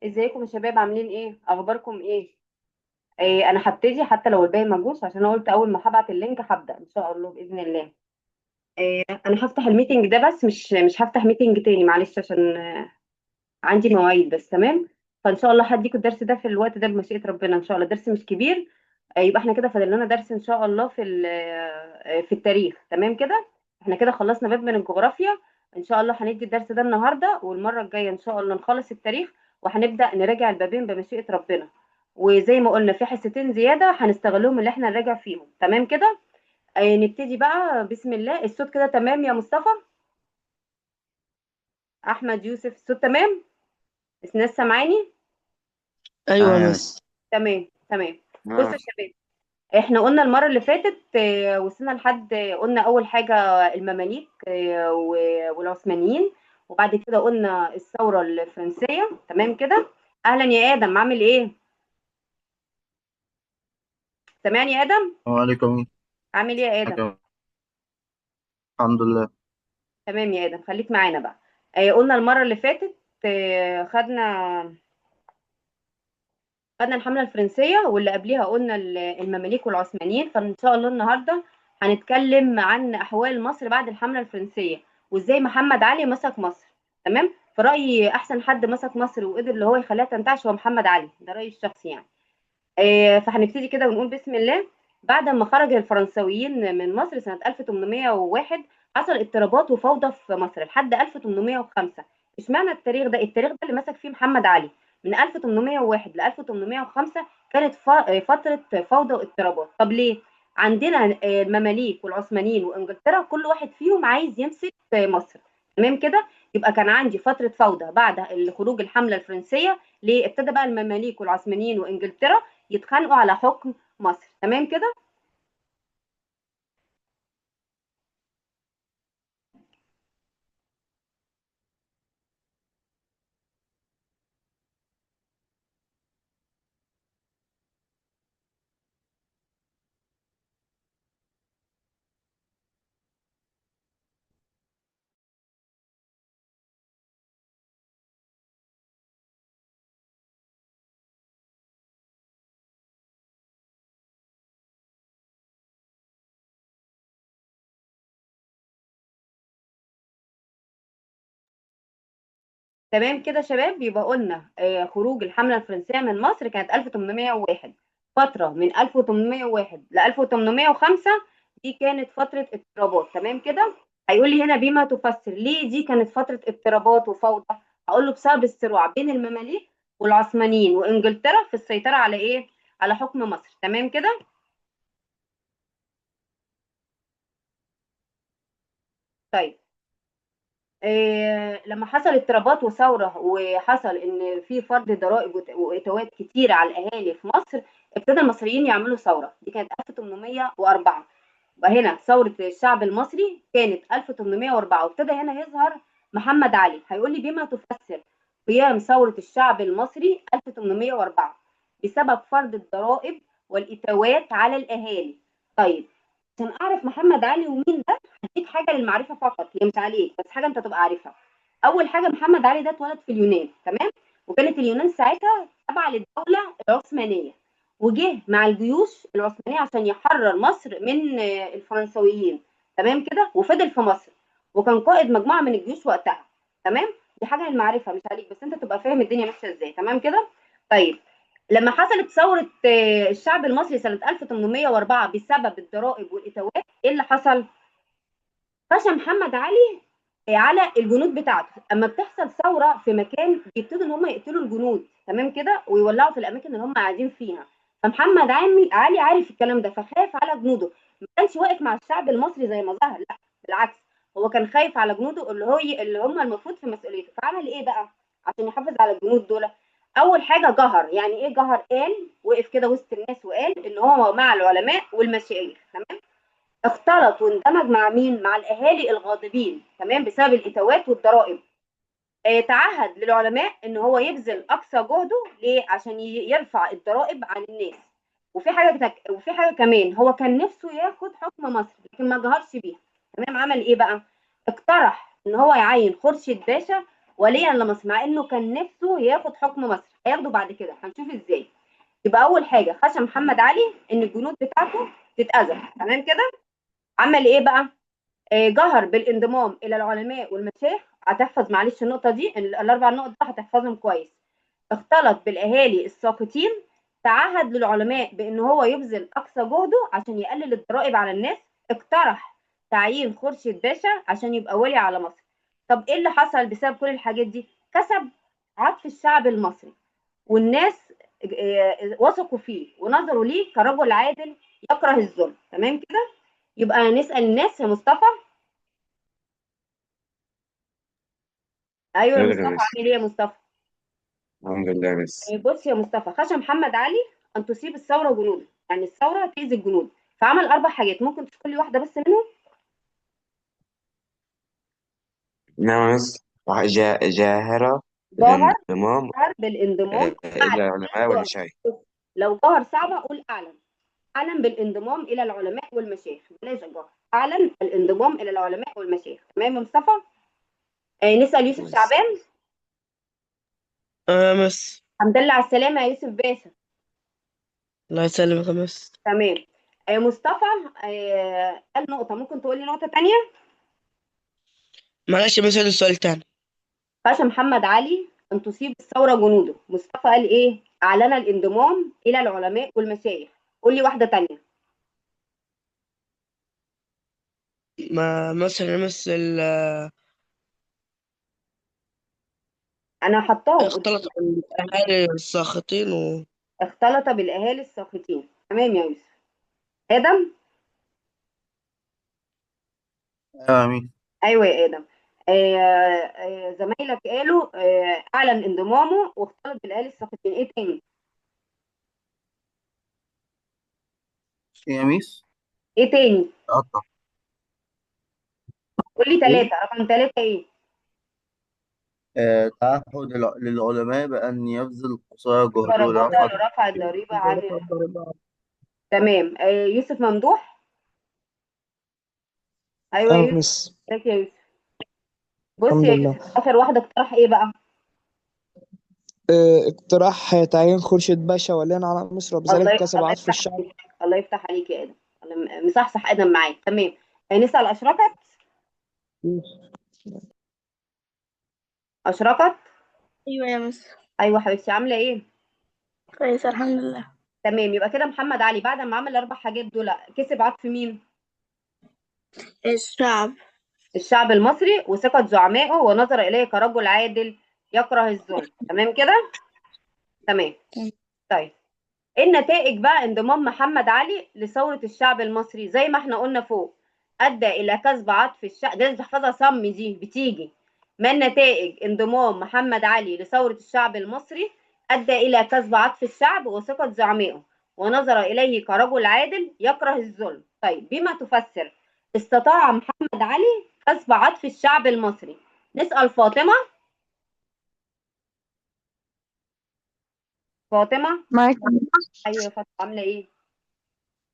ازيكم يا شباب؟ عاملين ايه؟ اخباركم ايه؟ انا هبتدي حتى لو الباقي ما جوش، عشان انا قلت اول ما هبعت اللينك هبدا ان شاء الله باذن الله. انا هفتح الميتنج ده، بس مش هفتح ميتنج تاني، معلش، عشان عندي مواعيد بس. تمام. فان شاء الله هديكوا الدرس ده في الوقت ده بمشيئه ربنا، ان شاء الله درس مش كبير. يبقى احنا كده فاضل لنا درس ان شاء الله في التاريخ. تمام كده. احنا كده خلصنا باب من الجغرافيا. ان شاء الله هندي الدرس ده النهارده، والمره الجايه ان شاء الله نخلص التاريخ، وهنبدا نراجع البابين بمشيئه ربنا. وزي ما قلنا في حصتين زياده هنستغلهم اللي احنا نراجع فيهم. تمام كده. نبتدي بقى بسم الله. الصوت كده تمام يا مصطفى؟ احمد يوسف، الصوت تمام؟ الناس سامعاني؟ ايوه تمام. بس. تمام تمام. بصوا آه. يا شباب، احنا قلنا المرة اللي فاتت، وصلنا لحد، قلنا أول حاجة المماليك والعثمانيين، وبعد كده قلنا الثورة الفرنسية. تمام كده. أهلا يا آدم، عامل إيه؟ سامعني يا آدم؟ وعليكم عامل إيه يا آدم؟ السلام. الحمد لله. تمام يا آدم، خليك معانا بقى. قلنا المرة اللي فاتت، خدنا الحملة الفرنسية، واللي قبليها قلنا المماليك والعثمانيين. فإن شاء الله النهاردة هنتكلم عن أحوال مصر بعد الحملة الفرنسية، وإزاي محمد علي مسك مصر. تمام. في رأيي أحسن حد مسك مصر وقدر اللي هو يخليها تنتعش هو محمد علي، ده رأيي الشخصي يعني. فهنبتدي كده ونقول بسم الله. بعد ما خرج الفرنساويين من مصر سنة 1801، حصل اضطرابات وفوضى في مصر لحد 1805. اشمعنى التاريخ ده؟ التاريخ ده اللي مسك فيه محمد علي من 1801 ل 1805. كانت فترة فوضى واضطرابات. طب ليه؟ عندنا المماليك والعثمانيين وانجلترا، كل واحد فيهم عايز يمسك مصر. تمام كده. يبقى كان عندي فترة فوضى بعد خروج الحملة الفرنسية. ليه ابتدى بقى المماليك والعثمانيين وانجلترا يتخانقوا على حكم مصر؟ تمام كده. تمام كده شباب. يبقى قلنا خروج الحملة الفرنسية من مصر كانت 1801. فترة من 1801 ل 1805 دي كانت فترة اضطرابات. تمام كده. هيقول لي هنا بما تفسر ليه دي كانت فترة اضطرابات وفوضى. هقول له بسبب الصراع بين المماليك والعثمانيين وانجلترا في السيطرة على ايه؟ على حكم مصر. تمام كده. طيب. لما حصل اضطرابات وثوره، وحصل ان في فرض ضرائب واتوات كتيره على الاهالي في مصر، ابتدى المصريين يعملوا ثوره. دي كانت 1804. يبقى هنا ثوره الشعب المصري كانت 1804، وابتدى هنا يظهر محمد علي. هيقول لي بما تفسر قيام ثوره الشعب المصري 1804؟ بسبب فرض الضرائب والاتوات على الاهالي. طيب، عشان اعرف محمد علي ومين ده هديك حاجه للمعرفه فقط، هي مش عليك بس حاجه انت تبقى عارفها. اول حاجه، محمد علي ده اتولد في اليونان. تمام. وكانت اليونان ساعتها تابعه للدوله العثمانيه، وجه مع الجيوش العثمانيه عشان يحرر مصر من الفرنسويين. تمام كده. وفضل في مصر، وكان قائد مجموعه من الجيوش وقتها. تمام. دي حاجه للمعرفه مش عليك، بس انت تبقى فاهم الدنيا ماشيه ازاي. تمام كده. طيب. لما حصلت ثورة الشعب المصري سنة 1804 بسبب الضرائب والإتاوات، إيه اللي حصل؟ خشى محمد علي على الجنود بتاعته. اما بتحصل ثوره في مكان بيبتدوا ان هم يقتلوا الجنود. تمام كده. ويولعوا في الاماكن اللي هم قاعدين فيها. فمحمد علي عارف الكلام ده، فخاف على جنوده. ما كانش واقف مع الشعب المصري زي ما ظهر، لا بالعكس. هو كان خايف على جنوده اللي هم المفروض في مسؤوليته. فعمل ايه بقى عشان يحافظ على الجنود دول؟ اول حاجه جهر. يعني ايه جهر؟ قال، وقف كده وسط الناس وقال ان هو مع العلماء والمشايخ. تمام. اختلط واندمج مع مين؟ مع الاهالي الغاضبين. تمام. بسبب الاتاوات والضرائب. تعهد للعلماء ان هو يبذل اقصى جهده ليه؟ عشان يرفع الضرائب عن الناس. وفي حاجه كمان، هو كان نفسه ياخد حكم مصر لكن ما جهرش بيها. تمام. عمل ايه بقى؟ اقترح ان هو يعين خورشيد باشا وليا لمصر، مع انه كان نفسه ياخد حكم مصر. هياخده بعد كده، هنشوف ازاي. يبقى اول حاجه خشى محمد علي ان الجنود بتاعته تتاذى. تمام كده. عمل ايه بقى؟ جهر بالانضمام الى العلماء والمشايخ. هتحفظ معلش النقطه دي، الاربع نقط دي هتحفظهم كويس. اختلط بالاهالي الساقطين. تعهد للعلماء بان هو يبذل اقصى جهده عشان يقلل الضرائب على الناس. اقترح تعيين خورشيد باشا عشان يبقى ولي على مصر. طب ايه اللي حصل بسبب كل الحاجات دي؟ كسب عطف الشعب المصري، والناس وثقوا فيه ونظروا ليه كرجل عادل يكره الظلم. تمام كده. يبقى نسأل الناس يا مصطفى. ايوه يا يقدر مصطفى، بس. عامل ايه يا مصطفى؟ الحمد لله بس. بص يا مصطفى، خشى محمد علي ان تصيب الثوره جنوده، يعني الثوره تأذي الجنود. فعمل اربع حاجات، ممكن تقول لي واحده بس منهم؟ نعم بس. جاهرة جاهر. بالانضمام جاهر بالانضمام. إلى اعلن. العلماء جاهر. والمشايخ. لو جاهر صعبه قول اعلن. اعلن بالانضمام الى العلماء والمشايخ، بلاش جاهر. اعلن الانضمام الى العلماء والمشايخ. تمام يا مصطفى. نسأل يوسف بس. شعبان. مس. الحمد لله على السلامه يا يوسف باشا. الله يسلمك يا مس. تمام. مصطفى قال نقطه، ممكن تقول لي نقطه تانية؟ معلش يا مس، عيد السؤال تاني. خشى محمد علي أن تصيب الثورة جنوده. مصطفى قال إيه؟ أعلن الانضمام إلى العلماء والمشايخ. قول لي واحدة تانية. ما مثلا يا مس أنا حطاهم اختلط قدامك. بالأهالي الساخطين اختلط بالأهالي الساخطين. تمام يا يوسف. آدم. ايوه يا ميس. أيوه يا آدم. زمايلك قالوا أعلن انضمامه واختلط بالأهالي الساخطين. إيه تاني؟ يا ميس. إيه تاني؟ قطع. قول لي ايه. ثلاثة، رقم ثلاثة إيه؟ تعهد للعلماء بأن يبذل قصارى جهده جهد لرفع. لرفع الضريبة عن تمام. يوسف ممدوح. أيوه يا يوسف. مس. ازيك يا يوسف؟ بص الحمد يا لله. يوسف، آخر واحدة اقترح إيه بقى؟ اقتراح تعيين خورشيد باشا وليا على مصر، وبذلك كسب الله عطف يفتح الشعب. عليك. الله يفتح عليك يا ادم. مصحصح ادم معاك. تمام. نسال اشركت. اشركت. ايوه يا مس. ايوه حبيبتي، عامله ايه؟ كويسه الحمد لله. تمام. يبقى كده محمد علي بعد ما عمل الاربع حاجات دول كسب عطف مين؟ الشعب. الشعب المصري وثقة زعمائه، ونظر اليه كرجل عادل يكره الظلم. تمام كده. تمام. طيب، ايه النتائج بقى انضمام محمد علي لثورة الشعب المصري؟ زي ما احنا قلنا فوق، ادى الى كسب عطف الشعب. ده لازم تحفظها صم، دي بتيجي. ما النتائج انضمام محمد علي لثورة الشعب المصري؟ ادى الى كسب عطف الشعب وثقة زعمائه، ونظر اليه كرجل عادل يكره الظلم. طيب، بما تفسر استطاع محمد علي كسب عطف الشعب المصري؟ نسأل فاطمة. فاطمة. معاك. ايوه يا فاطمة، عاملة ايه؟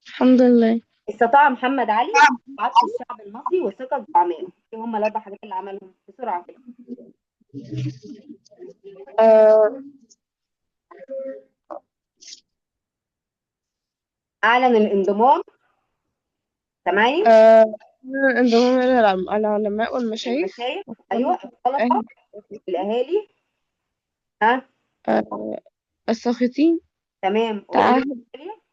الحمد لله. استطاع محمد علي عطف الشعب المصري وثقة زعمائه. ايه هم الاربع حاجات اللي عملهم بسرعة كده؟ آه اعلن الانضمام. سامعني؟ آه انضمام إلى العلماء والمشايخ. المشايخ. ايوه. اختلط أهل- بالاهالي. ها. آه الساخطين. تمام. وايه تعهد التانية؟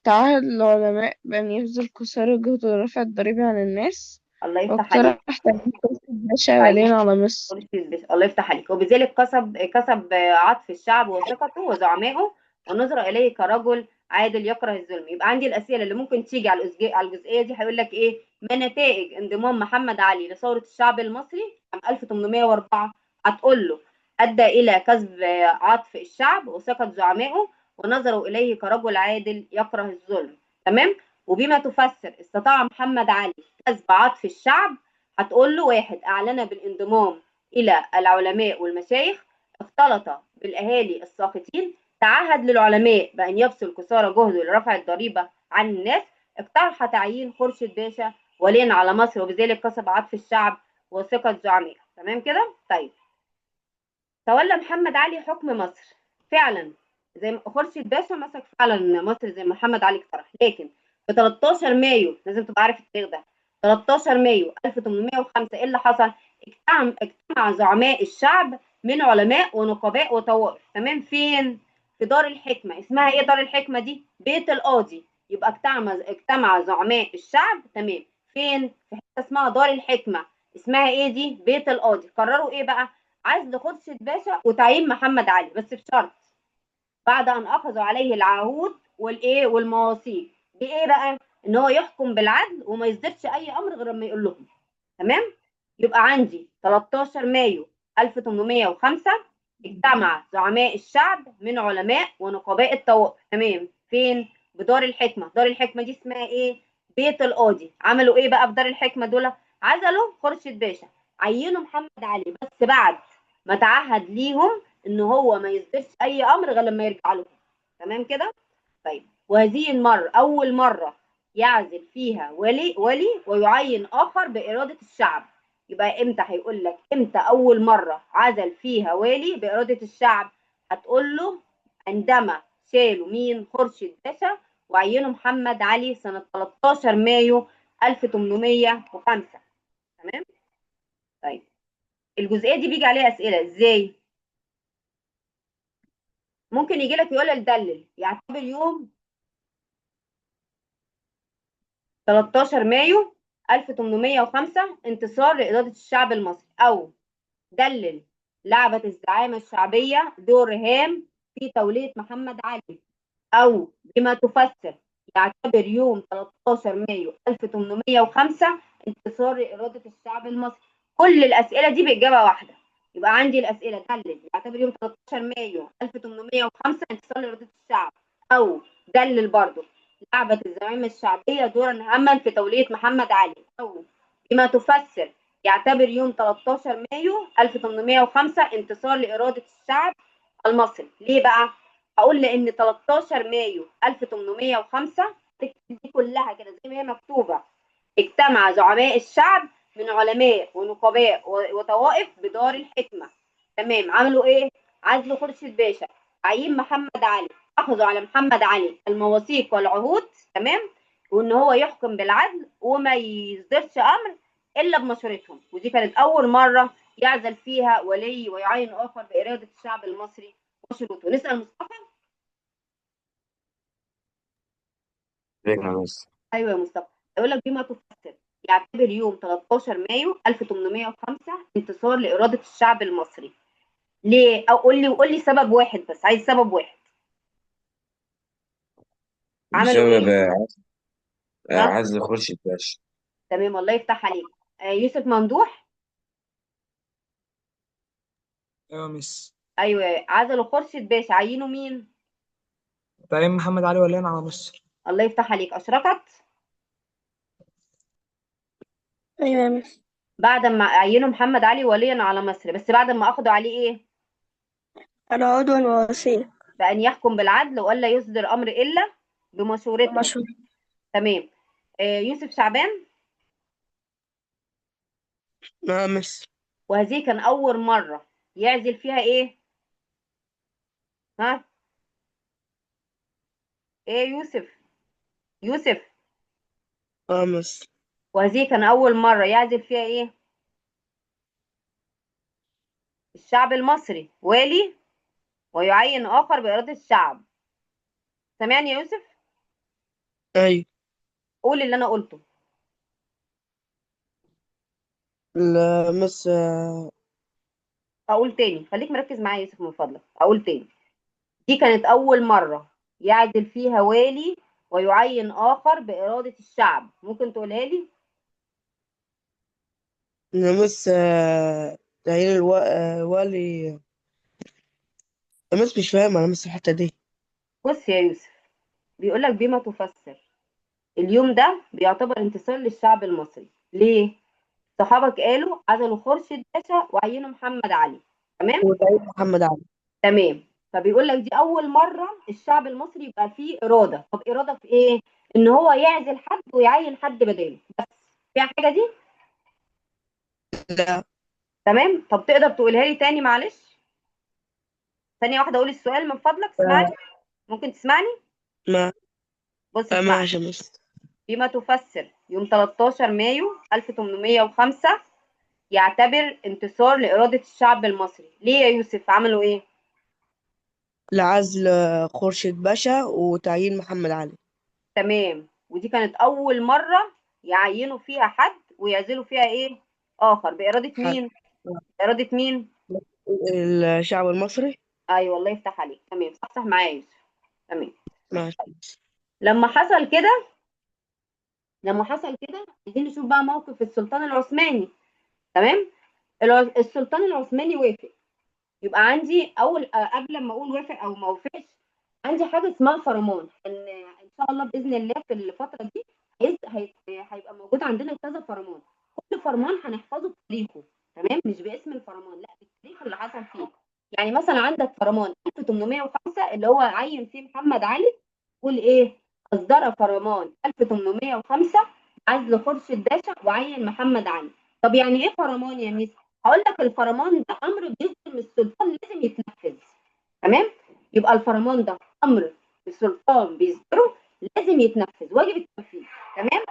تعهد العلماء بأن يبذل قصارى جهد لرفع الضريبة عن الناس. الله يفتح عليك. واقترح تعيين كرسي الباشا تعيين وليا على مصر. خورشيد باشا. الله يفتح عليك. وبذلك كسب عطف الشعب وثقته وزعمائه، ونظر اليه كرجل عادل يكره الظلم. يبقى عندي الاسئله اللي ممكن تيجي على الجزئيه دي. هيقول لك ايه؟ ما نتائج انضمام محمد علي لثوره الشعب المصري عام 1804؟ هتقول له ادى الى كسب عطف الشعب وثقه زعمائه، ونظروا اليه كرجل عادل يكره الظلم. تمام. وبما تفسر استطاع محمد علي كسب عطف الشعب؟ هتقول له واحد، اعلن بالانضمام الى العلماء والمشايخ، اختلط بالاهالي الساقطين، تعهد للعلماء بان يبذل قصارى جهده لرفع الضريبه عن الناس، اقترح تعيين خورشيد باشا وليا على مصر، وبذلك كسب عطف الشعب وثقه زعمائه. تمام كده. طيب، تولى محمد علي حكم مصر فعلا، زي ما خورشيد باشا مسك فعلا مصر زي ما محمد علي اقترح، لكن في 13 مايو لازم تبقى عارف التاريخ ده، 13 مايو 1805 ايه اللي حصل؟ اجتمع زعماء الشعب من علماء ونقباء وطوائف، تمام؟ فين؟ في دار الحكمة. اسمها ايه دار الحكمة دي؟ بيت القاضي. يبقى اجتمع زعماء الشعب، تمام، فين؟ في حتة اسمها دار الحكمة. اسمها ايه دي؟ بيت القاضي. قرروا ايه بقى؟ عزل خورشيد باشا وتعيين محمد علي، بس بشرط بعد ان اخذوا عليه العهود والايه والمواثيق. بايه بقى؟ ان هو يحكم بالعدل وما يصدرش اي امر غير لما يقول لهم، تمام؟ يبقى عندي 13 مايو 1805 اجتمع زعماء الشعب من علماء ونقباء الطوائف، تمام، فين؟ بدار الحكمه. دار الحكمه دي اسمها ايه؟ بيت القاضي. عملوا ايه بقى في دار الحكمه دول؟ عزلوا خورشيد باشا، عينوا محمد علي، بس بعد ما تعهد ليهم ان هو ما يصدرش اي امر غير لما يرجع لهم، تمام كده؟ طيب، وهذه المره اول مره يعزل فيها ولي ويعين اخر باراده الشعب. يبقى امتى؟ هيقول لك امتى اول مره عزل فيها والي باراده الشعب؟ هتقول له عندما شالوا مين؟ خورشيد باشا وعينوا محمد علي سنه 13 مايو 1805، تمام؟ طيب، الجزئيه دي بيجي عليها اسئله ازاي؟ ممكن يجي لك يقول لك دلل، يعتبر يوم 13 مايو 1805 انتصار لإرادة الشعب المصري، أو دلل لعبت الزعامة الشعبية دور هام في تولية محمد علي، أو بما تفسر يعتبر يوم 13 مايو 1805 انتصار لإرادة الشعب المصري. كل الأسئلة دي بإجابة واحدة. يبقى عندي الأسئلة دلل يعتبر يوم 13 مايو 1805 انتصار لإرادة الشعب، أو دلل برضه لعبت الزعامة الشعبية دورا هاما في تولية محمد علي، أو بما تفسر يعتبر يوم 13 مايو 1805 انتصار لإرادة الشعب المصري. ليه بقى؟ هقول لأن 13 مايو 1805 تكتب دي كلها كده زي ما هي مكتوبة، اجتمع زعماء الشعب من علماء ونقباء وطوائف بدار الحكمة، تمام. عملوا ايه؟ عزلوا خورشيد باشا، عين محمد علي، اخذوا على محمد علي المواثيق والعهود، تمام، وان هو يحكم بالعدل وما يصدرش امر الا بمشورتهم. ودي كانت اول مره يعزل فيها ولي ويعين اخر باراده الشعب المصري وشروطه. نسال مصطفى. فكرة بس. ايوه يا مصطفى. يقول لك بما تفسر يعتبر يوم 13 مايو 1805 انتصار لاراده الشعب المصري. ليه؟ او قول لي سبب واحد بس، عايز سبب واحد. عملوا بسبب ايه؟ ها؟ عزل خورشيد باشا. تمام، الله يفتح عليك. يوسف ممدوح. ايوه مس. ايوه، عزلوا خورشيد باشا، عينوا مين؟ تعيين محمد علي وليا على مصر. الله يفتح عليك. اشركت. ايوه يا مس. بعد ما عينوا محمد علي وليا على مصر، بس بعد ما اخدوا عليه ايه؟ انا عضو ووصية. بأن يحكم بالعدل ولا يصدر امر الا بمشورتهم، مشهور. تمام. يوسف شعبان. نعم مس. وهذه كان اول مره يعزل فيها ايه؟ ها؟ ايه يوسف؟ يوسف. اه مس. وهذه كان اول مره يعزل فيها ايه؟ الشعب المصري والي ويعين اخر باراده الشعب. سامعني يا يوسف؟ ايوه. قول اللي انا قلته. لا مس. اقول تاني، خليك مركز معايا يا يوسف من فضلك. اقول تاني، دي كانت اول مره يعزل فيها والي ويعين اخر باراده الشعب. ممكن تقولها لي؟ أنا مس تعيين والي. أنا مس مش فاهم، أنا مس الحتة دي. بص يا يوسف، بيقول لك بما تفسر اليوم ده بيعتبر انتصار للشعب المصري. ليه؟ صحابك قالوا عزلوا خورشيد باشا وعينوا محمد علي، تمام؟ وتعيين محمد علي. تمام. فبيقول لك دي اول مره الشعب المصري يبقى فيه اراده. طب اراده في ايه؟ ان هو يعزل حد ويعين حد بداله، بس فيها حاجه دي؟ لا. تمام. طب تقدر تقولها لي تاني معلش؟ ثانية واحدة أقول السؤال من فضلك، اسمعني. ممكن تسمعني؟ ما بص اسمعني. ماشي يا مس. بما تفسر يوم 13 مايو 1805 يعتبر انتصار لإرادة الشعب المصري؟ ليه يا يوسف؟ عملوا إيه؟ لعزل خورشيد باشا وتعيين محمد علي. تمام. ودي كانت أول مرة يعينوا فيها حد ويعزلوا فيها إيه؟ آخر، بإرادة حد مين؟ بإرادة مين؟ الشعب المصري. أيوة الله يفتح عليك، تمام، صح صح معايا يا يوسف. تمام. ماشي. لما حصل كده عايزين نشوف بقى موقف السلطان العثماني. تمام. السلطان العثماني وافق. يبقى عندي اول قبل ما اقول وافق او ما وافقش، عندي حاجه اسمها فرمان. ان شاء الله باذن الله في الفتره دي هيبقى موجود عندنا كذا فرمان. كل فرمان هنحفظه بتاريخه، تمام، مش باسم الفرمان، لا، بالتاريخ اللي حصل فيه. يعني مثلا عندك فرمان 1805 اللي هو عين فيه محمد علي، يقول ايه؟ اصدر فرمان 1805 عزل خورشيد باشا وعين محمد علي. طب يعني ايه فرمان يا ميس؟ هقول لك الفرمان ده امر بيصدر من السلطان لازم يتنفذ. تمام. يبقى الفرمان ده امر السلطان بيصدره لازم يتنفذ، واجب التنفيذ. تمام.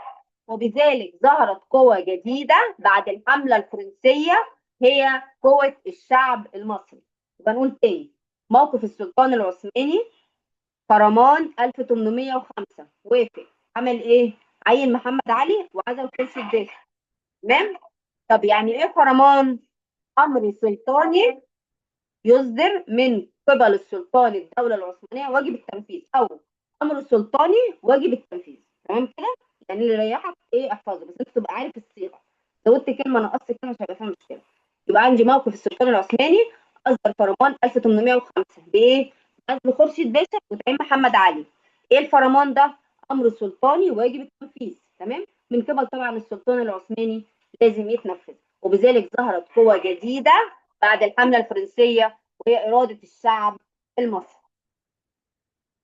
وبذلك ظهرت قوة جديدة بعد الحملة الفرنسية، هي قوة الشعب المصري. يبقى نقول تاني: موقف السلطان العثماني، فرمان 1805 وافق، عمل ايه؟ عين محمد علي وعزل خورشيد باشا. تمام. طب يعني ايه فرمان؟ امر سلطاني يصدر من قبل السلطان الدولة العثمانية واجب التنفيذ، أو أمر سلطاني واجب التنفيذ. تمام كده؟ يعني اللي يريحك إيه احفظه، بس أنت تبقى عارف الصيغة. زودت كلمة نقصت كلمة مش هيبقى فيها مشكلة. يبقى عندي موقف السلطان العثماني أصدر فرمان 1805 بإيه؟ عزل خورشيد باشا وتعيين محمد علي. إيه الفرمان ده؟ أمر سلطاني واجب التنفيذ. تمام؟ من قبل طبعا السلطان العثماني لازم يتنفذ. وبذلك ظهرت قوة جديدة بعد الحملة الفرنسية، وهي إرادة الشعب المصري.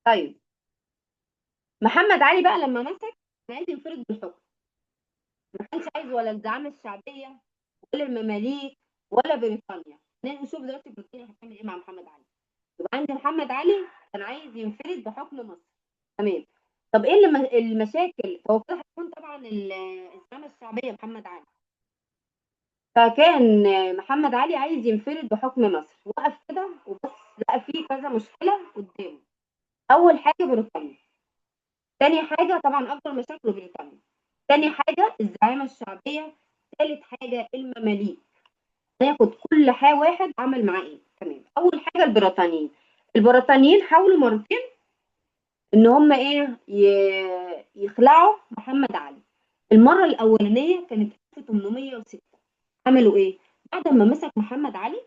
طيب، محمد علي بقى لما مسك كان عايز ينفرد بالحكم. ما كانش عايز ولا الزعامة الشعبية ولا المماليك ولا بريطانيا. نشوف دلوقتي بريطانيا هتعمل ايه مع محمد علي. يبقى عند محمد علي كان عايز ينفرد بحكم مصر. تمام. طب ايه المشاكل؟ هو كده هتكون طبعا الزعامة الشعبية محمد علي. فكان محمد علي عايز ينفرد بحكم مصر، وقف كده وبص لقى فيه كذا مشكلة قدامه. أول حاجة بريطانيا، تاني حاجة طبعا أكبر مشاكل بريطانيا، تاني حاجة الزعامة الشعبية، تالت حاجة المماليك. هناخد كل حاجة واحد عمل معاه إيه. تمام. أول حاجة البريطانيين حاولوا مرتين إن هم إيه يخلعوا محمد علي. المرة الأولانية كانت 1806. عملوا إيه؟ بعد ما مسك محمد علي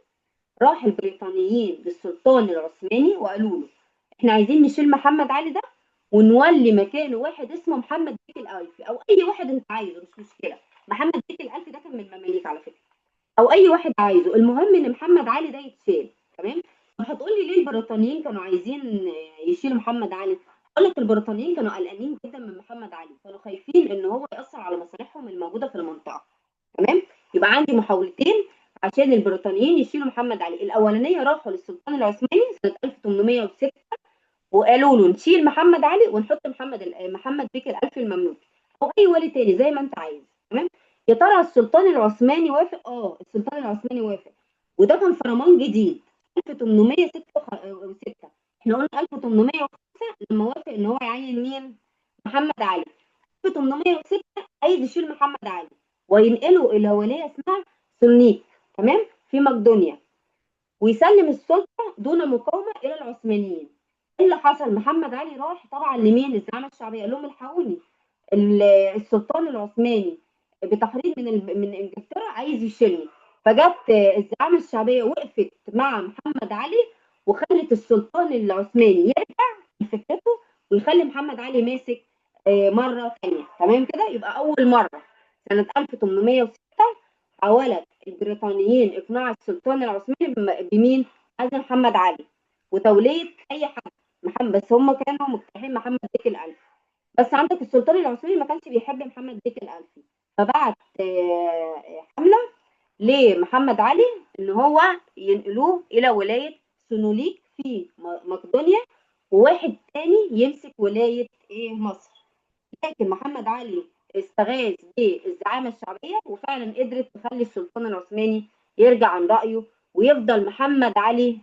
راح البريطانيين للسلطان العثماني وقالوا له: احنا عايزين نشيل محمد علي ده ونولي مكانه واحد اسمه محمد بيك الألفي، او اي واحد انت عايزه، مش مشكله. محمد بيك الألفي ده كان من المماليك على فكره، او اي واحد عايزه، المهم ان محمد علي ده يتشال. تمام. طب هتقولي ليه البريطانيين كانوا عايزين يشيلوا محمد علي؟ اقول لك البريطانيين كانوا قلقانين جدا من محمد علي، كانوا خايفين ان هو ياثر على مصالحهم الموجوده في المنطقه. تمام. يبقى عندي محاولتين عشان البريطانيين يشيلوا محمد علي. الاولانيه راحوا للسلطان العثماني سنه 1806 وقالوا له نشيل محمد علي ونحط محمد بيك الألفي المملوكي، او اي ولي تاني زي ما انت عايز. تمام. يا ترى السلطان العثماني وافق؟ السلطان العثماني وافق. وده كان فرمان جديد 1806. احنا قلنا 1805 لما وافق ان هو يعين مين؟ محمد علي. 1806 عايز يشيل محمد علي وينقله الى ولايه اسمها سلنيك، تمام، في مقدونيا، ويسلم السلطه دون مقاومه الى العثمانيين. ايه اللي حصل؟ محمد علي راح طبعا لمين؟ للزعامه الشعبيه، قال لهم: الحقوني، السلطان العثماني بتحريض من انجلترا عايز يشيلني. فجت الزعامه الشعبيه وقفت مع محمد علي وخلت السلطان العثماني يرجع لفكرته ويخلي محمد علي ماسك مره ثانيه. تمام كده. يبقى اول مره سنه 1806 حاولت البريطانيين اقناع السلطان العثماني بمين؟ عزل محمد علي وتوليه اي حد محمد، بس هم كانوا مقترحين محمد بيك الألفي. بس عندك السلطان العثماني ما كانش بيحب محمد بيك الألفي، فبعت حمله لمحمد علي ان هو ينقلوه الى ولايه سنوليك في مقدونيا، وواحد تاني يمسك ولاية مصر. لكن محمد علي استغاث بالزعامة الشعبية، وفعلا قدرت تخلي السلطان العثماني يرجع عن رأيه، ويفضل محمد علي